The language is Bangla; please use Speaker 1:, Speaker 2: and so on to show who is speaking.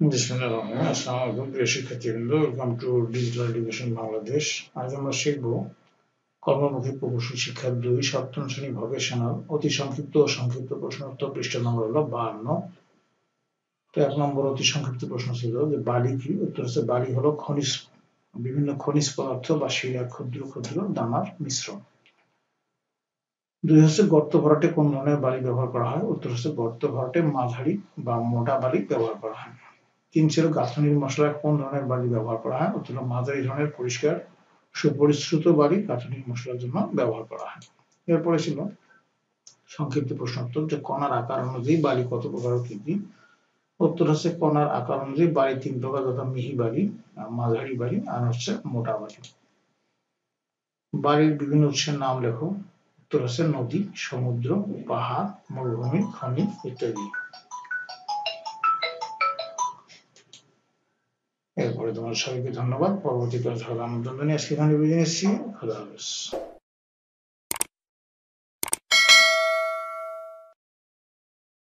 Speaker 1: আসসালামু আলাইকুম প্রিয় শিক্ষার্থীবৃন্দ, welcome to digital education Bangladesh. আজ আমরা শিখব কর্মমুখী প্রকৌশল শিক্ষা ২ সপ্তম শ্রেণী ভকেশনাল অতি সংক্ষিপ্ত ও সংক্ষিপ্ত প্রশ্ন উত্তর। পৃষ্ঠা নম্বর হলো 52। তো ১ নম্বর অতি সংক্ষিপ্ত প্রশ্ন ছিল যে বালি কি? উত্তর হচ্ছে বালি হলো বিভিন্ন খনিজ পদার্থ বা শিলা ক্ষুদ্র ক্ষুদ্র দানার মিশ্রণ। ২ হচ্ছে গর্ত ভরাটে কোন ধরনের বালি ব্যবহার করা হয়? উত্তর হচ্ছে গর্ত ভরাটে মাঝারি বা মোটা বালি ব্যবহার করা হয়। ৩ ছিল গাঁথনির মশলায় কোন ধরনের বালি ব্যবহার করা হয়? উত্তর হলো মাঝারি ধরনের পরিষ্কার সুপরিশ্রুত বালি গাঁথনির মশলার জন্য ব্যবহার করা হয়। এরপরে ছিল সংক্ষিপ্ত প্রশ্নোত্তর যে কণার আকার অনুযায়ী বালি কত প্রকার ও কি কি? উত্তর হচ্ছে কণার আকার অনুযায়ী বালি ৩ প্রকার, যথা মিহি বালি, মাঝারি বালি আর হচ্ছে মোটা বালি। বালির বিভিন্ন উৎসের নাম লেখো। উত্তর হচ্ছে নদী, সমুদ্র, পাহাড়, মরুভূমি, খনি ইত্যাদি। এরপরে তোমার সবাইকে ধন্যবাদ। পরবর্তী ক্লাস হবে আমন্ত্রণ জানিয়ে আজকে এখানে বিদায় নিচ্ছি। খোদা হাফেজ।